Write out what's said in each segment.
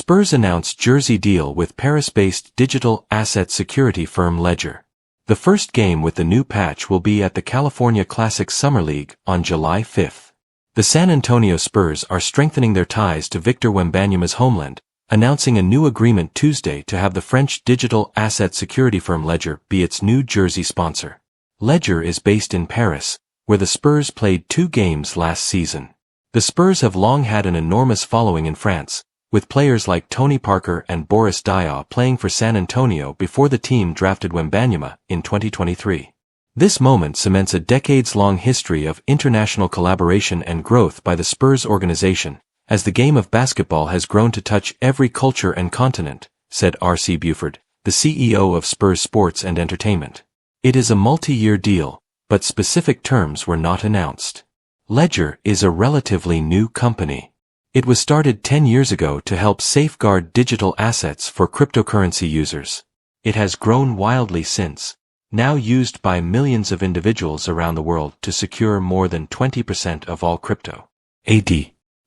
Spurs announced jersey deal with Paris-based digital asset security firm Ledger. The first game with the new patch will be at the California Classic Summer League on July 5th. The San Antonio Spurs are strengthening their ties to Victor Wembanyama's homeland, announcing a new agreement Tuesday to have the French digital asset security firm Ledger be its new jersey sponsor. Ledger is based in Paris, where the Spurs played 2 games last season. The Spurs have long had an enormous following in France, with players like Tony Parker and Boris Diaw playing for San Antonio before the team drafted Wembanyama in 2023. This moment cements a decades-long history of international collaboration and growth by the Spurs organization, as the game of basketball has grown to touch every culture and continent, said R.C. Buford, the CEO of Spurs Sports and Entertainment. It is a multi-year deal, but specific terms were not announced. Ledger is a relatively new company. It was started 10 years ago to help safeguard digital assets for cryptocurrency users. It has grown wildly since, now used by millions of individuals around the world to secure more than 20% of all crypto.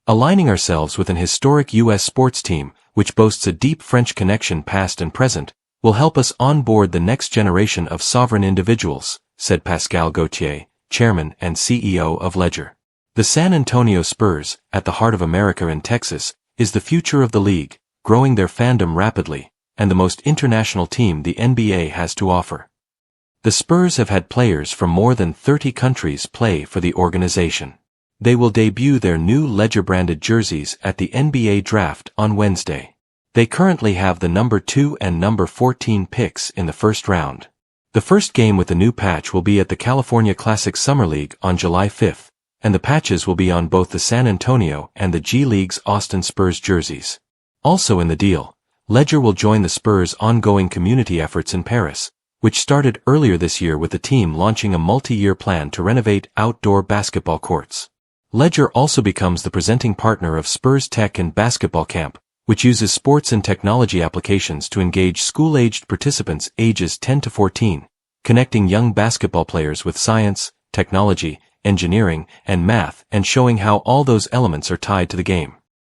Aligning ourselves with an historic U.S. sports team, which boasts a deep French connection past and present, will help us onboard the next generation of sovereign individuals, said Pascal Gauthier, chairman and CEO of Ledger. The San Antonio Spurs, at the heart of America and Texas, is the future of the league, growing their fandom rapidly, and the most international team the NBA has to offer. The Spurs have had players from more than 30 countries play for the organization. They will debut their new Ledger-branded jerseys at the NBA draft on Wednesday. They currently have the number 2 and number 14 picks in the first round. The first game with the new patch will be at the California Classic Summer League on July 5th, and the patches will be on both the San Antonio and the G League's Austin Spurs jerseys. Also in the deal, Ledger will join the Spurs' ongoing community efforts in Paris, which started earlier this year with the team launching a multi-year plan to renovate outdoor basketball courts. Ledger also becomes the presenting partner of Spurs Tech and Basketball Camp, which uses sports and technology applications to engage school-aged participants ages 10 to 14, connecting young basketball players with science, technology, engineering, and math, and showing how all those elements are tied to the game.